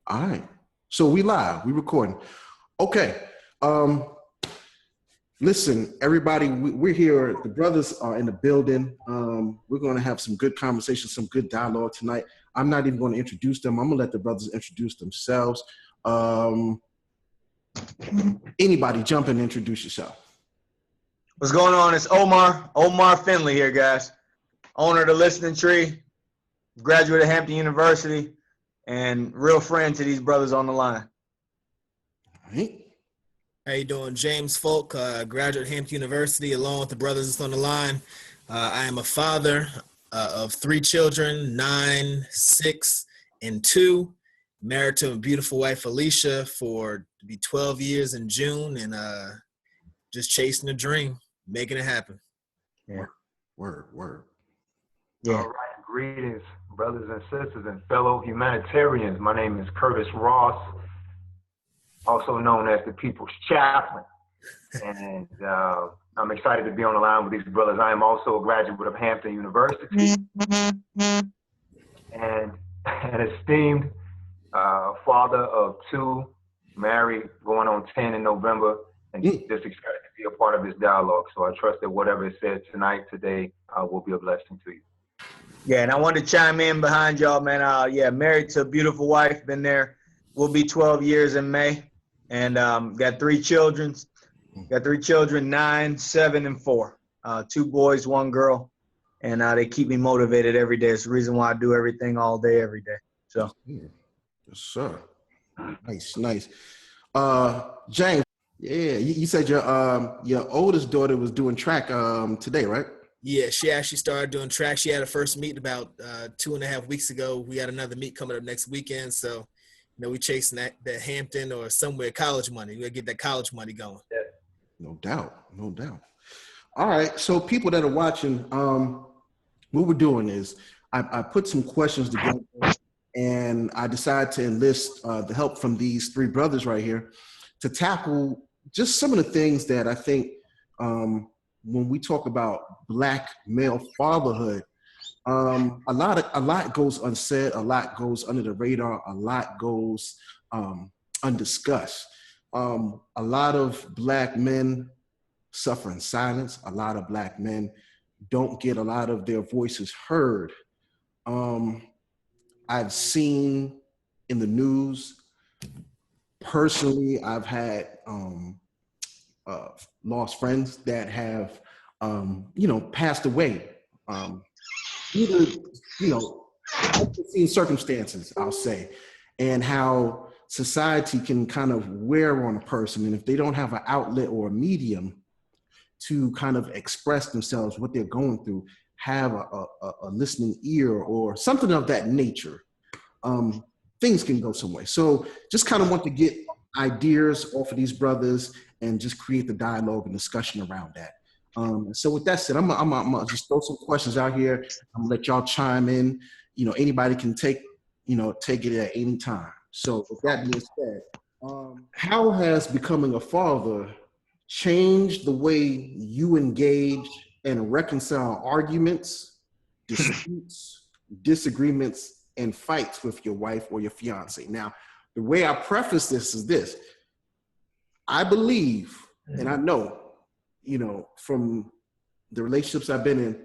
All right. So we live, we recording. Okay. Listen, everybody, we're here. The brothers are in the building. We're going to have some good conversation, some good dialogue tonight. I'm not even going to introduce them. I'm going to let the brothers introduce themselves. Anybody jump in and introduce yourself. What's going on? It's Omar Finley here, guys. Owner of the Listening Tree, graduate of Hampton University, and real friend to these brothers on the line. All right. How you doing? James Folk, graduate of Hampton University, along with the brothers that's on the line. I am a father of 3 children, 9, 6, and 2. Married to a beautiful wife, Alicia, for to be 12 years in June, and just chasing a dream, making it happen. Yeah. Word. Yeah. All right. Greetings, brothers and sisters and fellow humanitarians. My name is Curtis Ross, also known as the People's Chaplain. And I'm excited to be on the line with these brothers. I am also a graduate of Hampton University and an esteemed father of 2, married, going on 10 in November, and just excited to be a part of this dialogue. So I trust that whatever is said today will be a blessing to you. Yeah, and I wanted to chime in behind y'all, man. Married to a beautiful wife, been there. We'll be 12 years in May, and got 3 children. Got 3 children, 9, 7, and 4. 2 boys, 1 girl, and they keep me motivated every day. It's the reason why I do everything all day, every day. So, yes, sir. Nice. James, yeah, you said your oldest daughter was doing track today, right? Yeah, she actually started doing track. She had her first meet about 2.5 weeks ago. We got another meet coming up next weekend. So, we chasing that Hampton or somewhere college money. We got to get that college money going. Yeah. No doubt. All right. So people that are watching, what we're doing is I put some questions together and I decided to enlist the help from these 3 brothers right here to tackle just some of the things that I think when we talk about Black male fatherhood, a lot goes unsaid, a lot goes under the radar, a lot goes undiscussed. A lot of Black men suffer in silence. A lot of Black men don't get a lot of their voices heard. I've seen in the news, personally, I've had lost friends that have, passed away. Either, unforeseen circumstances, I'll say, and how society can kind of wear on a person. And if they don't have an outlet or a medium to kind of express themselves, what they're going through, have a listening ear or something of that nature, things can go some way. So just kind of want to get ideas off of these brothers and just create the dialogue and discussion around that. So with that said, I'm gonna just throw some questions out here. I'm gonna let y'all chime in. Anybody can take it at any time. So with that being said, how has becoming a father changed the way you engage and reconcile arguments, disputes, disagreements, and fights with your wife or your fiance? Now, the way I preface this is this. I believe, and I know, from the relationships I've been in,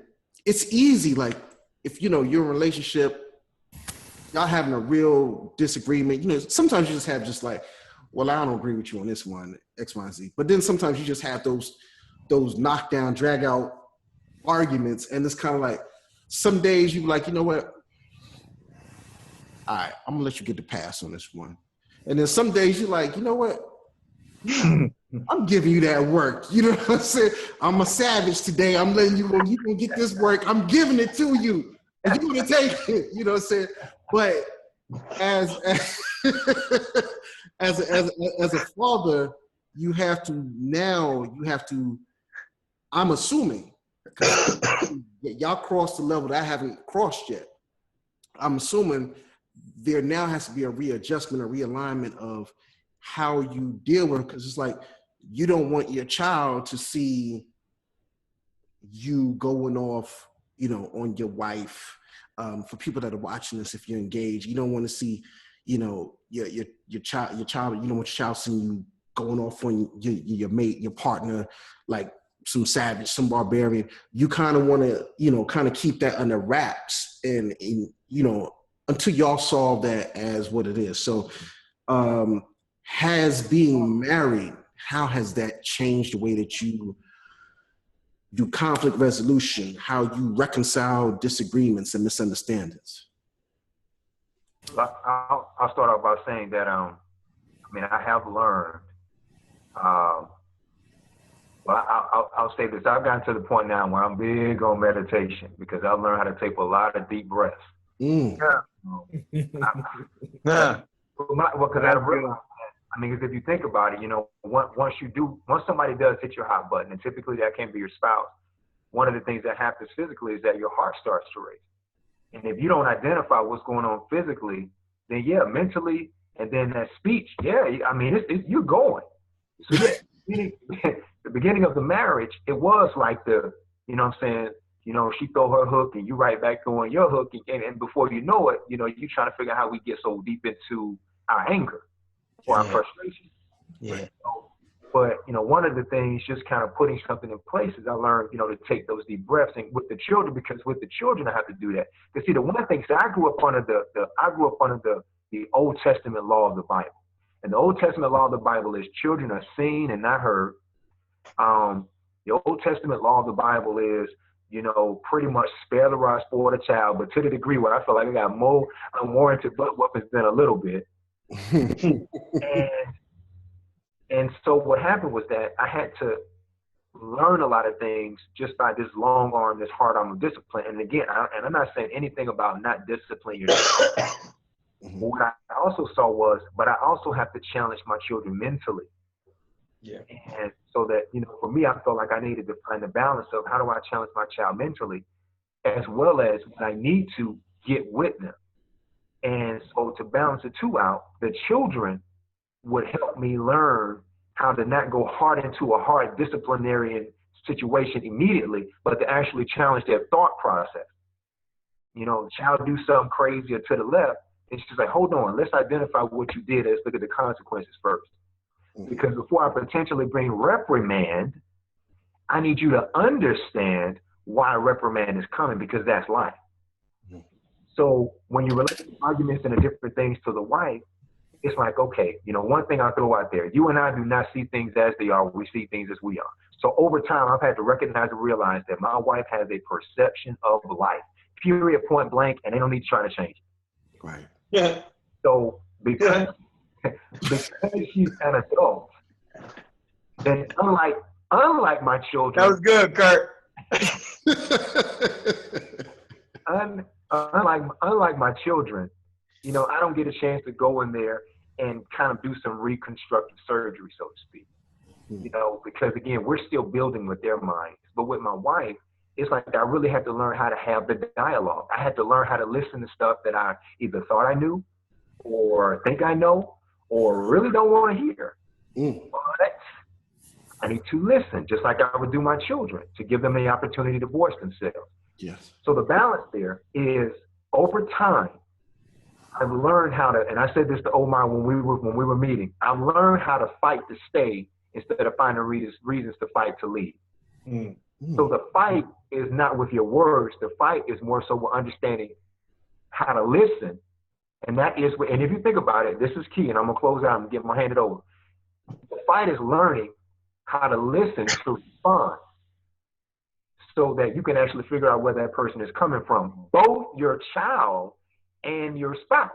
it's easy. Like if, you're in a relationship, y'all having a real disagreement, sometimes you just have like, well, I don't agree with you on this one, X, Y, and Z. But then sometimes you just have those knockdown, drag out arguments. And it's kind of like, some days you be like, you know what? All right, I'm gonna let you get the pass on this one. And then some days you're like, you know what? I'm giving you that work. You know what I'm saying? I'm a savage today. I'm letting you gonna get this work. I'm giving it to you. And you're gonna take it. You know what I'm saying? But as a father, you have to, I'm assuming, because y'all crossed the level that I haven't crossed yet. I'm assuming there now has to be a readjustment, a realignment of how you deal with it, because it's like you don't want your child to see you going off, on your wife. For people that are watching this, if you're engaged, you don't want to see you know, your child, you know, what your child seeing you going off on your mate, your partner, like some savage, some barbarian, you kind of want to, you know, kind of keep that under wraps and, you know, until y'all solve that as what it is. So has being married, how has that changed the way that you do conflict resolution, how you reconcile disagreements and misunderstandings? I'll start off by saying that I mean, I have learned. Well, I'll say this: I've gotten to the point now where I'm big on meditation because I've learned how to take a lot of deep breaths. Mm. Because I realized, I mean, because if you think about it, you know, once somebody does hit your hot button, and typically that can be your spouse, one of the things that happens physically is that your heart starts to race. And if you don't identify what's going on physically, then yeah, mentally, and then that speech, yeah, I mean, you're going. So yeah, the beginning of the marriage, it was like you know what I'm saying, you know, she throw her hook and you right back throwing your hook, and before you know it, you know, you trying to figure out how we get so deep into our anger or our frustration. Yeah. But, you know, one of the things, just kind of putting something in place is I learned, you know, to take those deep breaths, and with the children, because with the children, I have to do that. Because see, the one thing, so I grew up under the Old Testament law of the Bible. And the Old Testament law of the Bible is children are seen and not heard. The Old Testament law of the Bible is, you know, pretty much spare the rod, spoil the child, but to the degree where I feel like I got more unwarranted butt weapons than a little bit. And so what happened was that I had to learn a lot of things just by this long arm, this hard arm of discipline. And again, I'm not saying anything about not disciplining yourself. What I also saw was, but I also have to challenge my children mentally. Yeah. And so that, you know, for me, I felt like I needed to find the balance of how do I challenge my child mentally, as well as when I need to get with them. And so to balance the two out, the children would help me learn how to not go hard into a hard disciplinary situation immediately, but to actually challenge their thought process. You know, the child do something crazy or to the left, and she's like, hold on, let's identify what you did. Let's look at the consequences first. Because before I potentially bring reprimand, I need you to understand why reprimand is coming, because that's life. So when you relate arguments and the different things to the wife, it's like, okay, you know, one thing I'll throw out there, you and I do not see things as they are, we see things as we are. So over time, I've had to recognize and realize that my wife has a perception of life, period, point blank, and they don't need to try to change it. Right. Yeah. So because she's an adult, then unlike my children. That was good, Kurt. Unlike my children, you know, I don't get a chance to go in there and kind of do some reconstructive surgery, so to speak. You know, because again, we're still building with their minds. But with my wife, it's like I really had to learn how to have the dialogue. I had to learn how to listen to stuff that I either thought I knew or think I know or really don't want to hear. But I need to listen, just like I would do my children, to give them the opportunity to voice themselves. Yes. So the balance there is, over time, I've learned how to, and I said this to Omar when we were meeting, I've learned how to fight to stay instead of finding reasons to fight to leave. So the fight is not with your words. The fight is more so with understanding how to listen. And that is, and if you think about it, this is key, and I'm going to close out and hand it over. The fight is learning how to listen to respond so that you can actually figure out where that person is coming from, both your child and your spouse.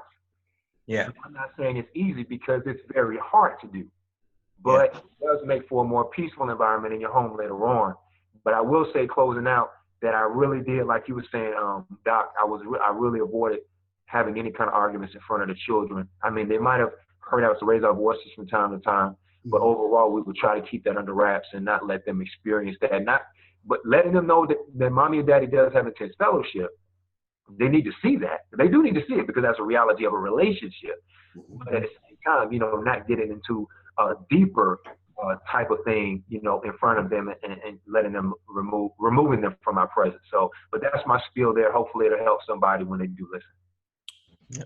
Yeah. I'm not saying it's easy because it's very hard to do, but it does make for a more peaceful environment in your home later on. But I will say, closing out, that I really did, like you were saying, Doc, I really avoided having any kind of arguments in front of the children. I mean, they might have heard us raise our voices from time to time, but overall, we would try to keep that under wraps and not let them experience that. But letting them know that mommy and daddy does have intense fellowship. They need to see that. They do need to see it because that's a reality of a relationship. But at the same time, you know, not getting into a deeper type of thing, you know, in front of them and letting them removing them from our presence. So, but that's my spiel there. Hopefully it'll help somebody when they do listen.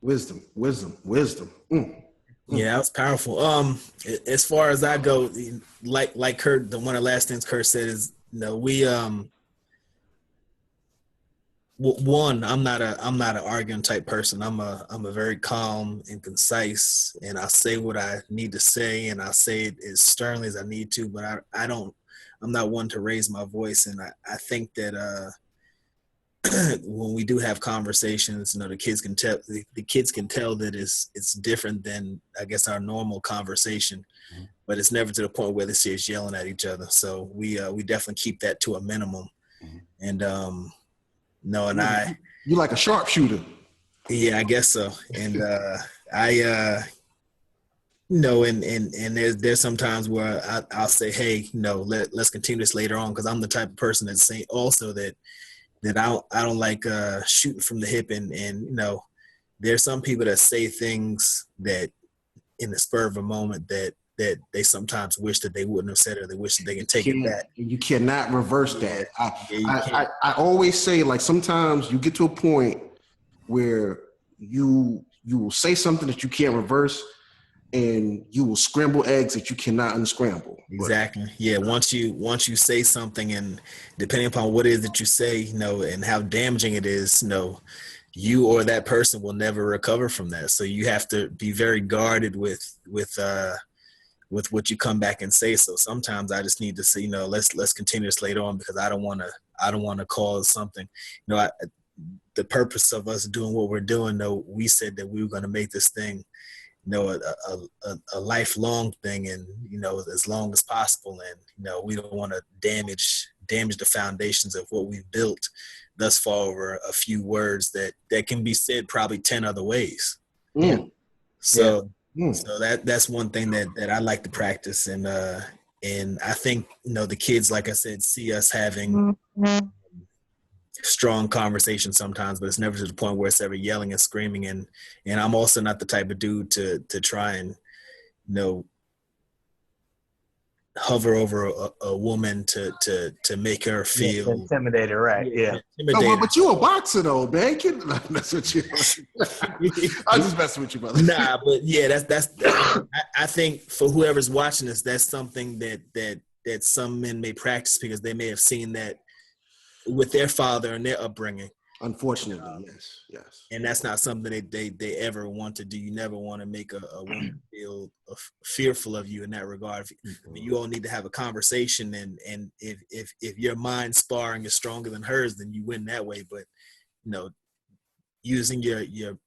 Wisdom. Mm. Yeah, that was powerful. As far as I go, like Kurt, one of the last things Kurt said is, we one, I'm not an arguing type person. I'm a very calm and concise, and I say what I need to say, and I say it as sternly as I need to. But I'm not one to raise my voice, and I think that when we do have conversations, the kids can tell that it's different than, I guess, our normal conversation, but it's never to the point where they see us yelling at each other. So we definitely keep that to a minimum, and no, and you like a sharpshooter. Yeah, I guess so. And and there's some times where I'll say, hey, let's continue this later on, because I'm the type of person that say also that I don't like shooting from the hip, and there's some people that say things that in the spur of a moment that they sometimes wish that they wouldn't have said, or they wish that they can take it back. You cannot reverse that. I always say, like, sometimes you get to a point where you will say something that you can't reverse, and you will scramble eggs that you cannot unscramble. Exactly. Yeah. Once you say something, and depending upon what it is that you say, and how damaging it is, you or that person will never recover from that. So you have to be very guarded with what you come back and say. So sometimes I just need to say, let's continue this later on, because I don't want to cause something. The purpose of us doing what we're doing, we said that we were going to make this thing, a lifelong thing, and as long as possible. And we don't want to damage the foundations of what we've built thus far over a few words that can be said probably 10 other ways. So that's one thing that I like to practice, and I think the kids, like I said, see us having strong conversations sometimes, but it's never to the point where it's ever yelling and screaming. And I'm also not the type of dude to try and hover over a woman to make her feel intimidated, right? Yeah. Oh, but you a boxer though, man. That's what you. I'm just messing with you, brother. Nah, but yeah, that's. I think for whoever's watching this, that's something that some men may practice, because they may have seen that with their father and their upbringing. Unfortunately, yes. And that's not something that they ever want to do. You never want to make a woman feel fearful of you in that regard. I mean, you all need to have a conversation, and if your mind sparring is stronger than hers, then you win that way. But using your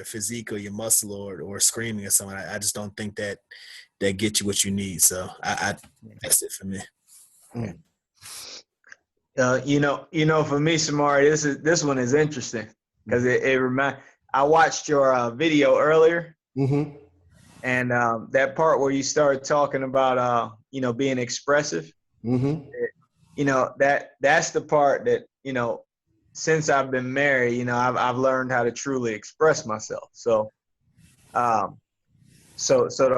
physique or your muscle or screaming at someone, I just don't think that gets you what you need. So that's it for me. For me, Samari, this one is interesting, because I watched your video earlier, and that part where you started talking about being expressive. That's the part that since I've been married, I've learned how to truly express myself. So the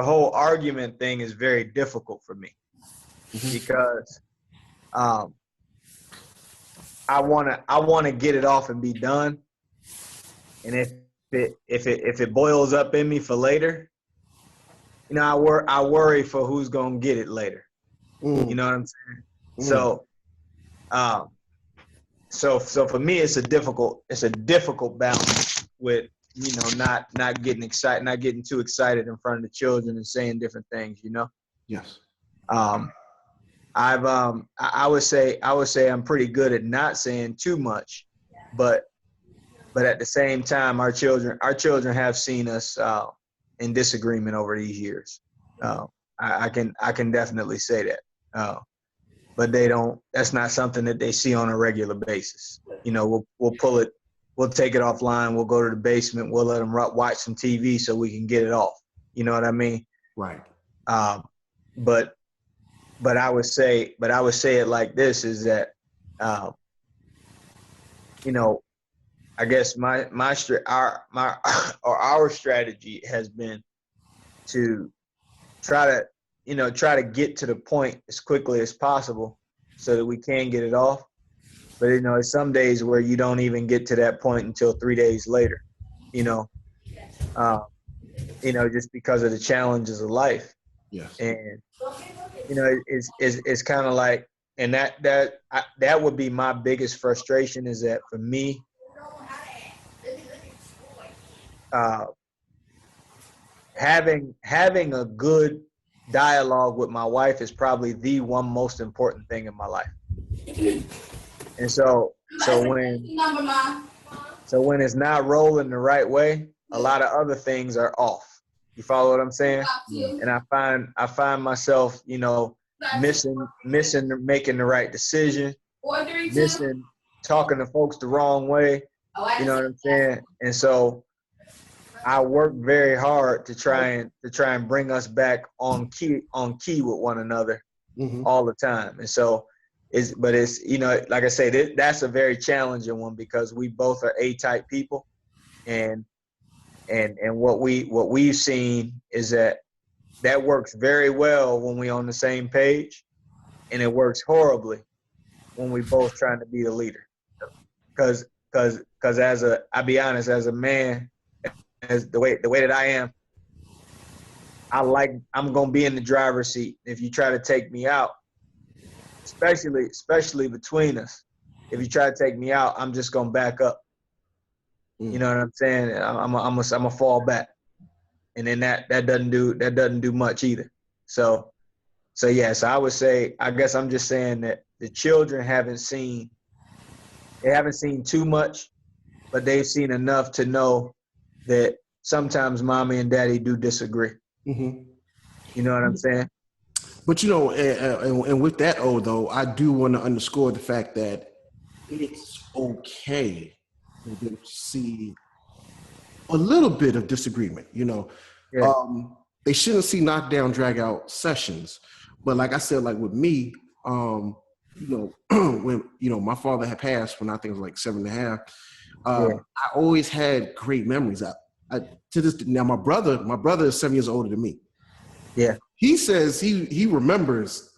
whole argument thing is very difficult for me, because I want to get it off and be done. And if it boils up in me for later, I worry for who's gonna get it later. You know what I'm saying? So for me, it's a difficult balance with not getting excited, not getting too excited in front of the children and saying different things. Yes. I would say I'm pretty good at not saying too much, but at the same time, our children have seen us in disagreement over these years. I can definitely say that, but they don't. That's not something that they see on a regular basis. We'll pull it, we'll take it offline, we'll go to the basement, we'll let them watch some TV so we can get it off. You know what I mean? Right. But I would say it like this, is that, I guess our strategy has been to try to get to the point as quickly as possible so that we can get it off. But there's some days where you don't even get to that point until 3 days later, uh, just because of the challenges of life. Yes. And it's kind of like, and that would be my biggest frustration, is that for me, uh, having a good dialogue with my wife is probably the one most important thing in my life. And so when it's not rolling the right way, a lot of other things are off. You follow what I'm saying? And I find myself, missing making the right decision, missing talking to folks the wrong way. You know what I'm saying? And so I work very hard to try and bring us back on key with one another all the time. And so it's like I say, that's a very challenging one, because we both are A-type people, and what we've seen is that works very well when we on the same page, and it works horribly when we both trying to be the leader. Because I'll be honest, as a man, as the way that I am, I'm gonna be in the driver's seat. If you try to take me out, especially between us, if you try to take me out, I'm just gonna back up. You know what I'm saying? I'm a fall back, and then that doesn't do much either. So yes, I would say, I guess I'm just saying that the children haven't seen too much, but they've seen enough to know that sometimes mommy and daddy do disagree. You know what I'm saying? But and with that, though, I do want to underscore the fact that it's okay for them to see a little bit of disagreement. Yeah. They shouldn't see knockdown, drag out sessions. But like I said, like with me, when my father had passed when I think it was like 7.5, I always had great memories. I to this now, my brother is 7 years older than me. Yeah. He says he remembers,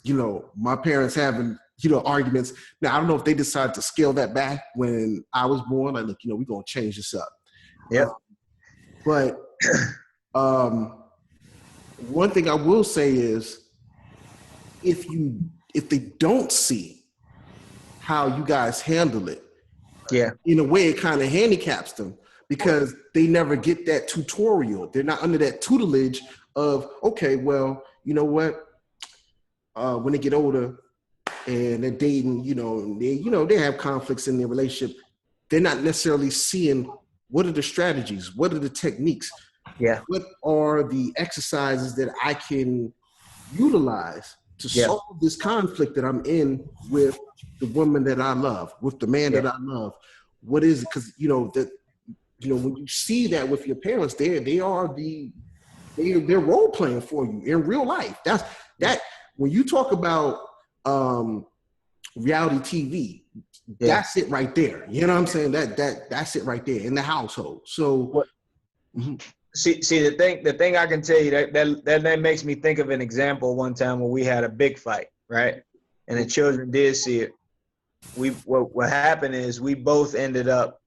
my parents having, arguments. Now, I don't know if they decided to scale that back when I was born. Like, look, we're going to change this up. Yeah. But one thing I will say is, if they don't see how you guys handle it, in a way, it kind of handicaps them, because they never get that tutorial. They're not under that tutelage of, okay, well, you know what? When they get older and they're dating, they have conflicts in their relationship. They're not necessarily seeing, what are the strategies? What are the techniques? Yeah. What are the exercises that I can utilize to solve this conflict that I'm in with the woman that I love, with the man that I love? What is it? Because when you see that with your parents, they're role playing for you in real life. That's when you talk about reality TV, that's it right there. You know what I'm saying? That's it right there in the household. So see the thing I can tell you, that makes me think of an example one time where we had a big fight, right? And the children did see it. What happened is we both ended up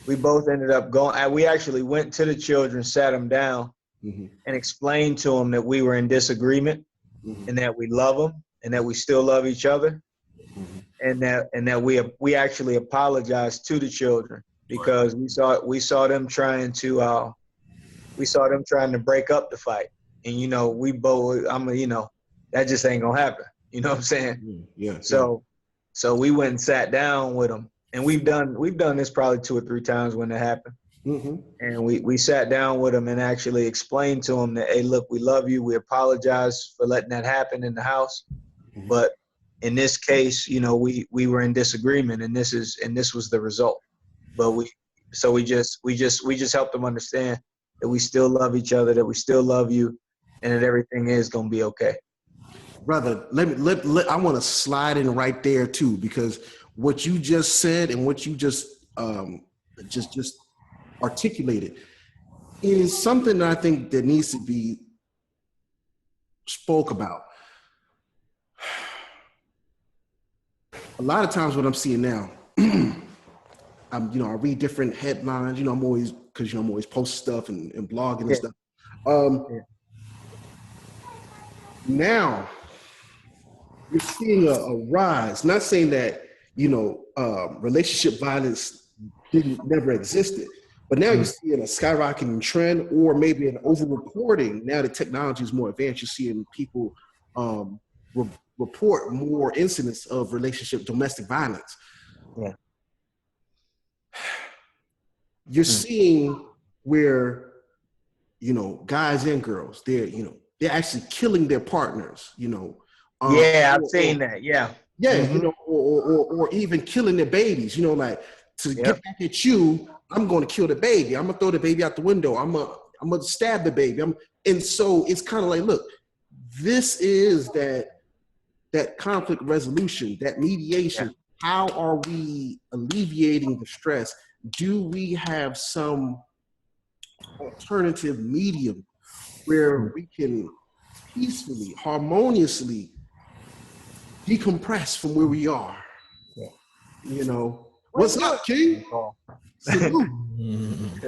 going. We actually went to the children, sat them down, and explained to them that we were in disagreement, and that we love them, and that we still love each other, and that we actually apologized to the children, because we saw them trying to break up the fight, and we both, that just ain't gonna happen. You know what I'm saying? Yeah. So we went and sat down with them, and we've done this probably 2 or 3 times when it happened. And we sat down with them and actually explained to them that, hey, look, we love you. We apologize for letting that happen in the house, but in this case, we were in disagreement, and this was the result. But we just helped them understand that we still love each other, that we still love you, and that everything is gonna be okay. Brother, I want to slide in right there too, because what you just said and what you just articulated is something that I think that needs to be spoke about. A lot of times what I'm seeing now, I read different headlines, I'm always because I'm always posting stuff and blogging and Yeah. stuff. Now you're seeing a rise. Not saying that relationship violence never existed, but now you're seeing a skyrocketing trend, or maybe an over-reporting. Now that technology is more advanced, you're seeing people report more incidents of domestic violence. Yeah. You're seeing where, guys and girls, they're actually killing their partners, I've seen that. Yeah. Yeah, or even killing their babies, like to get back at you, I'm going to kill the baby. I'm going to throw the baby out the window. I'm going to stab the baby. And so it's kind of like, look, this is that conflict resolution, that mediation. Yeah. How are we alleviating the stress? Do we have some alternative medium where we can peacefully, harmoniously decompress from where we are? Yeah. What's up, King? Salute.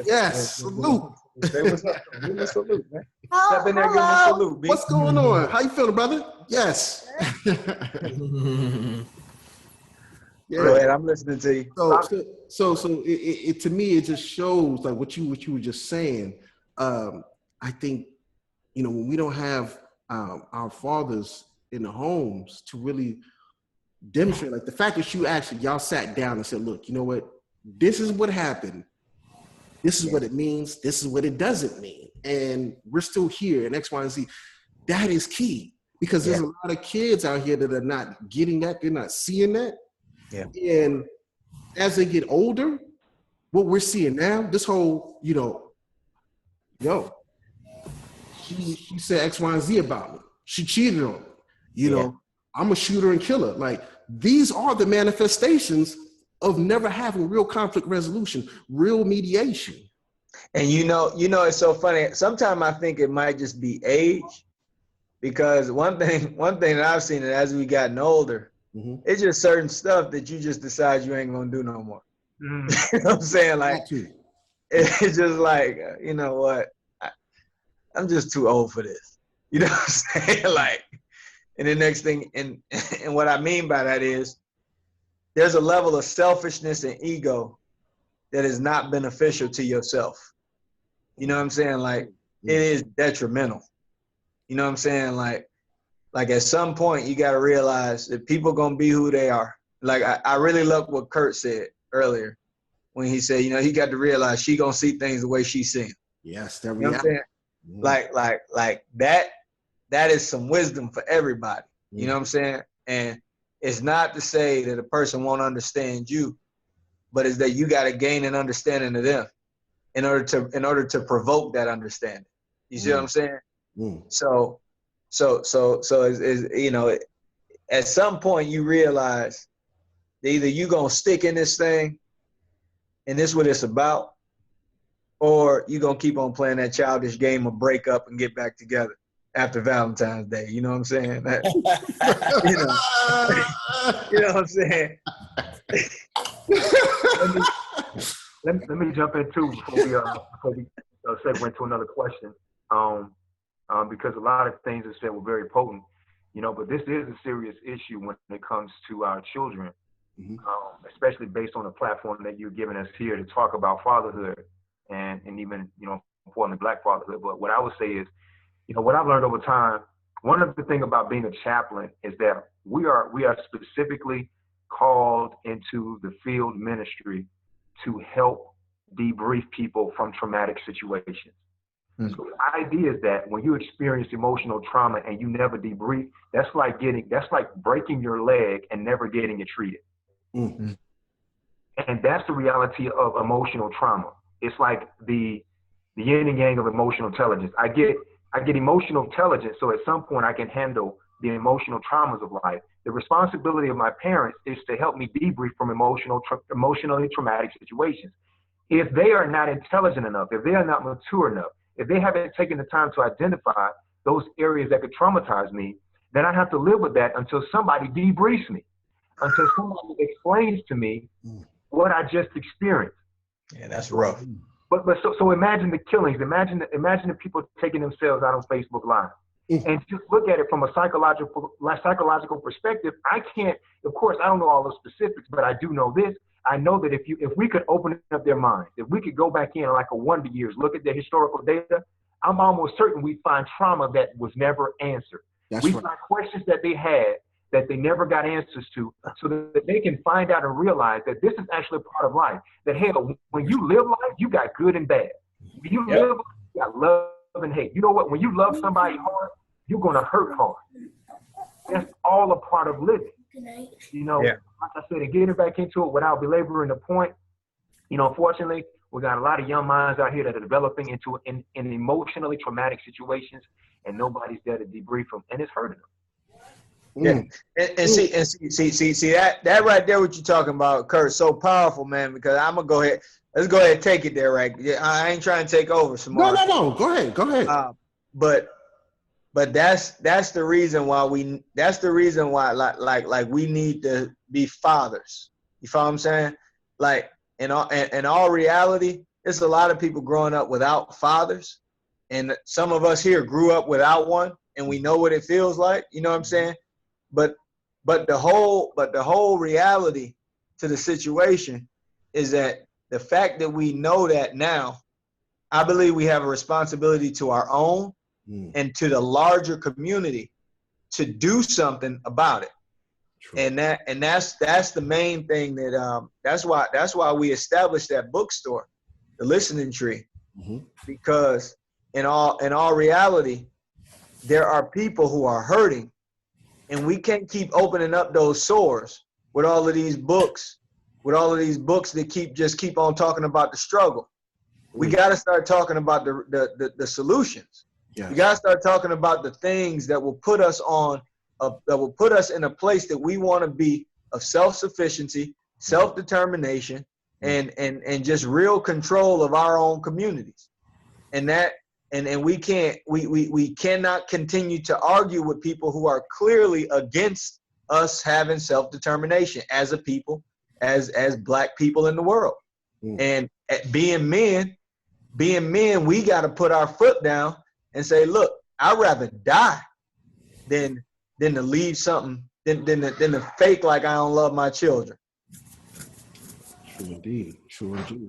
Yes, salute. Say what's up. Give me a salute, man. Step in there, give me a salute, B. What's going on? How you feeling, brother? Yes. Yeah. Go ahead, I'm listening to you. So it to me, it just shows like what you were just saying. I think, when we don't have our fathers in the homes to really demonstrate, like the fact that y'all sat down and said, look, you know what, this is what happened. This is what it means. This is what it doesn't mean. And we're still here in X, Y, and Z. That is key, because there's a lot of kids out here that are not getting that. They're not seeing that. Yeah. And as they get older, what we're seeing now, this whole, she said X, Y, and Z about me. She cheated on me. I'm a shooter and killer. Like, these are the manifestations of never having real conflict resolution, real mediation. And it's so funny. Sometimes I think it might just be age, because one thing that I've seen is as we gotten older, it's just certain stuff that you just decide you ain't gonna do no more. You know what I'm saying? Like, it's just like, you know what? I'm just too old for this. You know what I'm saying? Like, and the next thing, and what I mean by that is, there's a level of selfishness and ego that is not beneficial to yourself. You know what I'm saying? Like, it is detrimental. You know what I'm saying? Like at some point, you got to realize that people going to be who they are. Like, I really love what Kurt said earlier when he said, he got to realize she going to see things the way she's seeing. Yes, you know what I'm saying? Like that is some wisdom for everybody. You know what I'm saying? And it's not to say that a person won't understand you, but it's that you got to gain an understanding of them in order to provoke that understanding. You see what I'm saying? So is at some point you realize that either you gonna stick in this thing and this is what it's about, or you gonna keep on playing that childish game of break up and get back together after Valentine's Day. You know what I'm saying? You know what I'm saying? Let me jump in too before we segue into another question. Because a lot of things are said were very potent, but this is a serious issue when it comes to our children, especially based on the platform that you're giving us here to talk about fatherhood and even, importantly, Black fatherhood. But what I would say is, what I've learned over time, one of the things about being a chaplain is that we are specifically called into the field ministry to help debrief people from traumatic situations. So the idea is that when you experience emotional trauma and you never debrief, that's like breaking your leg and never getting it treated. And that's the reality of emotional trauma. It's like the yin and yang of emotional intelligence. I get emotional intelligence, so at some point I can handle the emotional traumas of life. The responsibility of my parents is to help me debrief from emotionally traumatic situations. If they are not intelligent enough, if they are not mature enough, if they haven't taken the time to identify those areas that could traumatize me, then I have to live with that until somebody debriefs me, until somebody explains to me what I just experienced. Yeah, that's rough. So imagine the killings. Imagine the people taking themselves out on Facebook Live. And just look at it from a psychological perspective. I can't, of course, I don't know all the specifics, but I do know this. I know that if we could open up their minds, if we could go back in like a wonder years, look at the historical data, I'm almost certain we'd find trauma that was never answered. We find questions that they had that they never got answers to, so that they can find out and realize that this is actually a part of life. That, hell, when you live life, you got good and bad. When you live life, you got love and hate. You know what? When you love somebody hard, you're going to hurt hard. That's all a part of living. You know, like I said, and getting back into it without belaboring the point, you know, unfortunately, we got a lot of young minds out here that are developing into in emotionally traumatic situations, and nobody's there to debrief them, and it's hurting them. Yeah, and see that right there, what you're talking about, Kurt, so powerful, man. Because I'm gonna go ahead. Let's go ahead and take it there, right? Yeah, I ain't trying to take over, Samar. No. Go ahead. But that's the reason why like we need to be fathers. You follow what I'm saying? Like in all reality, there's a lot of people growing up without fathers, and some of us here grew up without one, and we know what it feels like. You know what I'm saying? But the whole reality to the situation is that the fact that we know that now, I believe we have a responsibility to our own and to the larger community to do something about it. True. And that's the main thing that that's why we established that bookstore, the Listening Tree, because in all reality, there are people who are hurting, and we can't keep opening up those sores with all of these books, that keep on talking about the struggle. We got to start talking about the solutions. Yes. We got to start talking about the things that will put us in a place that we want to be, of self-sufficiency, self-determination, and just real control of our own communities. And we cannot continue to argue with people who are clearly against us having self-determination as a people, as Black people in the world. And being men, we got to put our foot down and say, look, I'd rather die than to leave something, than to fake like I don't love my children. True indeed.